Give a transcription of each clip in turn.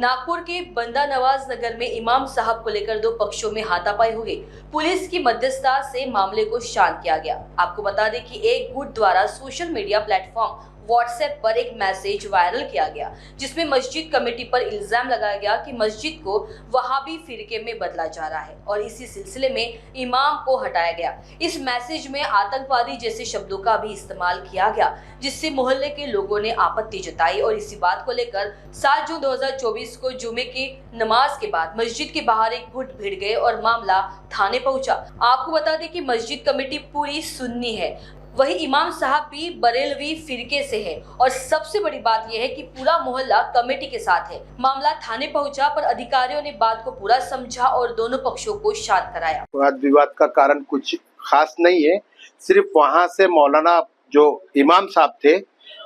नागपुर के बंदा नवाज नगर में इमाम साहब को लेकर दो पक्षों में हाथापाई हुई। पुलिस की मध्यस्थता से मामले को शांत किया गया। आपको बता दें कि एक गुट द्वारा सोशल मीडिया प्लेटफॉर्म व्हाट्सएप पर एक मैसेज वायरल किया गया, जिसमें मस्जिद कमेटी पर इल्जाम लगाया गया कि मस्जिद को वहाबी फिरके में बदला जा रहा है और इसी सिलसिले में इमाम को हटाया गया। इस मैसेज में आतंकवादी जैसे शब्दों का भी इस्तेमाल किया गया, जिससे मोहल्ले के लोगों ने आपत्ति जताई और इसी बात को लेकर 7 जून 2024 को जुमे की नमाज के बाद मस्जिद के बाहर एक गुट भिड़ गए और मामला थाने पहुंचा। आपको बता दें कि मस्जिद कमेटी पूरी सुन्नी है, वही इमाम साहब भी बरेलवी फिरके से है और सबसे बड़ी बात यह है कि पूरा मोहल्ला कमेटी के साथ है। मामला थाने पहुंचा पर अधिकारियों ने बात को पूरा समझा और दोनों पक्षों को शांत कराया। वाद विवाद का कारण कुछ खास नहीं है, सिर्फ वहां से मौलाना जो इमाम साहब थे,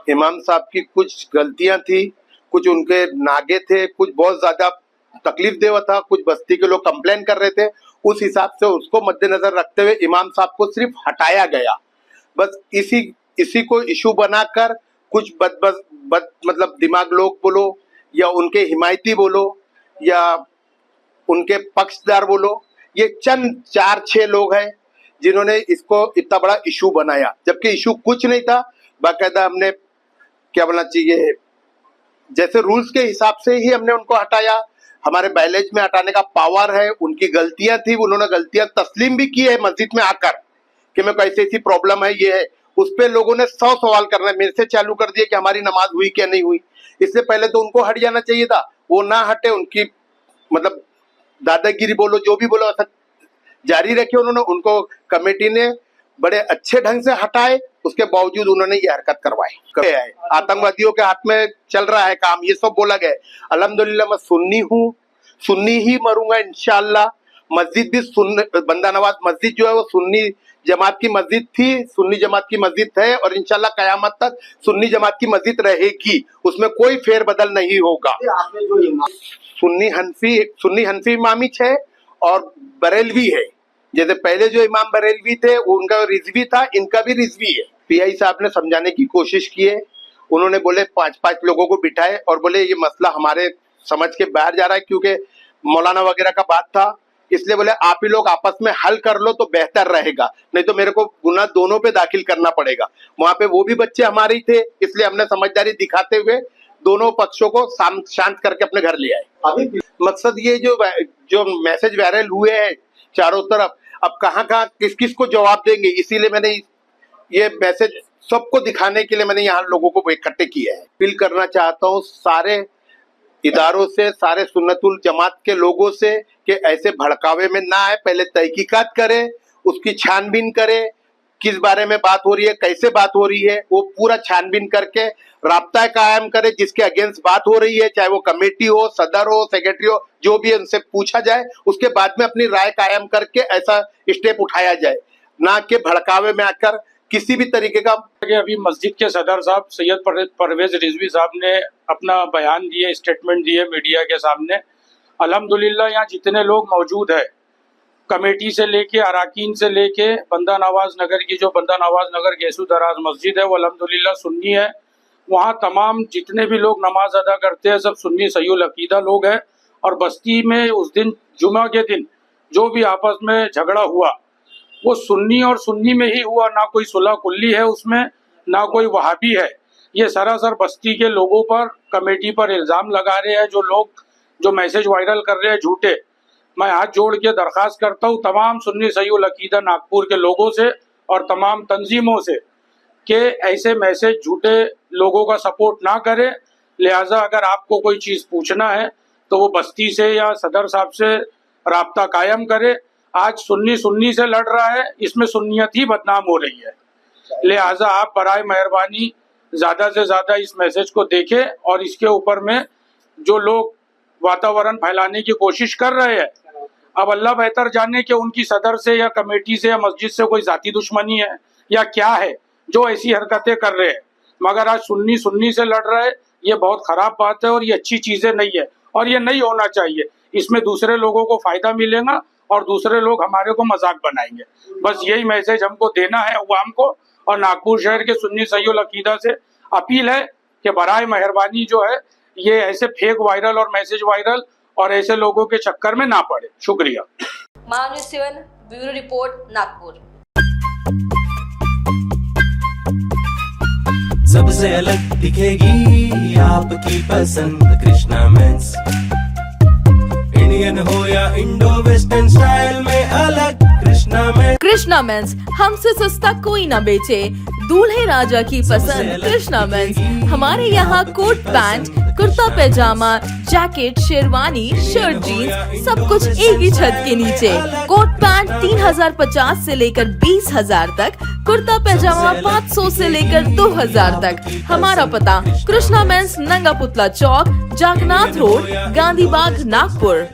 इमाम साहब की कुछ गलतियां थी, कुछ उनके नागे थे, कुछ बहुत ज्यादा तकलीफ देवा था, कुछ बस्ती के लोग कंप्लेन कर रहे थे। उस हिसाब से उसको मद्देनजर रखते हुए इमाम साहब को सिर्फ हटाया गया। बस इसी को इशू बनाकर कुछ मतलब दिमाग लोग बोलो या उनके हिमायती बोलो या उनके पक्षदार बोलो, ये चंद 4-6 लोग हैं जिन्होंने इसको इतना बड़ा इशू बनाया, जबकि इशू कुछ नहीं था। बाकायदा हमने क्या बोलना चाहिए, जैसे रूल्स के हिसाब से ही हमने उनको हटाया। हमारे बैलेज में हटाने का पावर है। उनकी गलतियां थी, उन्होंने गलतियां तस्लीम भी की है मस्जिद में आकर कि मैं कैसे ऐसी प्रॉब्लम है, ये है। उस पे लोगों ने 100 सवाल करना मेरे से चालू कर दिए कि हमारी नमाज हुई क्या नहीं हुई। इससे पहले तो उनको हट जाना चाहिए था, वो ना हटे, उनकी मतलब दादागिरी बोलो जो भी बोलो ऐसा जारी रखे उन्होंने। उनको कमेटी ने बड़े अच्छे ढंग से हटाए, उसके बावजूद उन्होंने ये हरकत करवाई। आतंकवादियों के हाथ में चल रहा है काम, ये सब बोला गया। अल्हम्दुलिल्लाह मैं सुन्नी हूँ, सुन्नी ही मरूंगा इंशाअल्लाह। मस्जिद भी बंदा नवाज मस्जिद जो है वो सुन्नी जमात की मस्जिद थी, सुन्नी जमात की मस्जिद है और इंशाल्लाह कयामत तक सुन्नी जमात की मस्जिद रहेगी, उसमें कोई फेरबदल नहीं होगा। सुन्नी हनफी इमामी है और बरेलवी है। जैसे पहले जो इमाम बरेलवी थे उनका रिजवी था, इनका भी रिजवी है। पीआई साहब ने समझाने की कोशिश की है। उन्होंने बोले 5-5 लोगों को बिठाए और बोले ये मसला हमारे समझ के बाहर जा रहा है, क्योंकि मौलाना वगैरह का बात था, इसलिए बोले आप ही लोग आपस में हल कर लो तो बेहतर रहेगा, नहीं तो मेरे को गुनाह दोनों पे दाखिल करना पड़ेगा। वहां पे वो भी बच्चे हमारे ही थे, इसलिए हमने समझदारी दिखाते हुए दोनों पक्षों को शांत करके अपने घर ले आए। अभी मकसद ये जो मैसेज वायरल हुए हैं चारों तरफ, अब कहाँ किस किस को जवाब देंगे, इसीलिए मैंने ये मैसेज सबको दिखाने के लिए मैंने यहाँ लोगों को इकट्ठे किया है। अपील करना चाहता हूँ सारे इदारों से, सारे सुन्नतुल जमात के लोगों से कि ऐसे भड़कावे में ना आए, पहले तहकीकात करें, उसकी छानबीन करें, किस बारे में बात हो रही है, कैसे बात हो रही है, वो पूरा छानबीन करके राब्ता कायम करे। जिसके अगेंस्ट बात हो रही है, चाहे वो कमेटी हो, सदर हो, सेक्रेटरी हो, जो भी है उनसे पूछा जाए, उसके बाद में अपनी राय कायम करके ऐसा स्टेप उठाया जाए, ना कि भड़कावे में आकर किसी भी तरीके का। अभी मस्जिद के सदर साहब सैयद परवेज रिजवी साहब ने अपना बयान दिए, स्टेटमेंट दिए मीडिया के सामने। अल्हम्दुलिल्लाह यहाँ जितने लोग मौजूद है, कमेटी से लेके अराकीन से लेके बंदा नवाज नगर की जो बंदा नवाज नगर गेसू दराज मस्जिद है वो अल्हम्दुलिल्लाह सुन्नी है। वहाँ तमाम जितने भी लोग नमाज अदा करते हैं सब सुन्नी सहीउल अकीदा लोग हैं। और बस्ती में उस दिन जुमा के दिन जो भी आपस में झगड़ा हुआ वो सुन्नी और सुन्नी में ही हुआ, ना कोई सुलह कुल्ली है उसमें, ना कोई वहाबी है। ये सरासर बस्ती के लोगों पर, कमेटी पर इल्ज़ाम लगा रहे हैं जो लोग जो मैसेज वायरल कर रहे हैं झूठे। मैं हाथ जोड़ के दरख्वास्त करता हूँ तमाम सुन्नी सहीउल अकीदा नागपुर के लोगों से और तमाम तंजीमों से कि ऐसे मैसेज झूठे लोगों का सपोर्ट ना करें। लिहाजा अगर आपको कोई चीज़ पूछना है तो वो बस्ती से या सदर साहब से राब्ता कायम करे। आज सुन्नी से लड़ रहा है, इसमें सुन्नियत ही बदनाम हो रही है। लिहाजा आप बराए मेहरबानी ज़्यादा से ज़्यादा इस मैसेज को देखें और इसके ऊपर में जो लोग वातावरण फैलाने की कोशिश कर रहे हैं, अब अल्लाह बेहतर जाने कि उनकी सदर से या कमेटी से या मस्जिद से कोई ज़ाती दुश्मनी है या क्या है जो ऐसी हरकतें कर रहे हैं। मगर आज सुन्नी से लड़ रहा है, ये बहुत ख़राब बात है और ये अच्छी चीज़ें नहीं है और ये नहीं होना चाहिए। इसमें दूसरे लोगों को फ़ायदा मिलेगा और दूसरे लोग हमारे को मजाक बनाएंगे। बस यही मैसेज हमको देना है अवाम को। और नागपुर शहर के सुन्नी सहीउल अकीदा से अपील है कि बराए मेहरबानी जो है ये ऐसे फेक वायरल और मैसेज वायरल और ऐसे लोगों के चक्कर में ना पड़े। शुक्रिया। Mahanews 7 bureau report, Nagpur. सबसे अलग दिखेगी आपकी पसंद कृष्णा मेंस। इंडियन हो या इंडो वेस्टर्न स्टाइल में अलग कृष्णा मेंस। कृष्णा मेंस, हमसे सस्ता कोई ना बेचे। दूल्हे राजा की पसंद कृष्णा मेंस। हमारे यहाँ कोट पैंट, कुर्ता पैजामा, जैकेट, शेरवानी, शर्ट, जीन्स सब कुछ एक ही छत के नीचे। कोट पैंट 3050 से लेकर 20,000 तक, कुर्ता पैजामा 500 से लेकर 2000 तक। हमारा पता कृष्णा मेंस, नंगा पुतला चौक, जागनाथ रोड, गांधी बाग, नागपुर।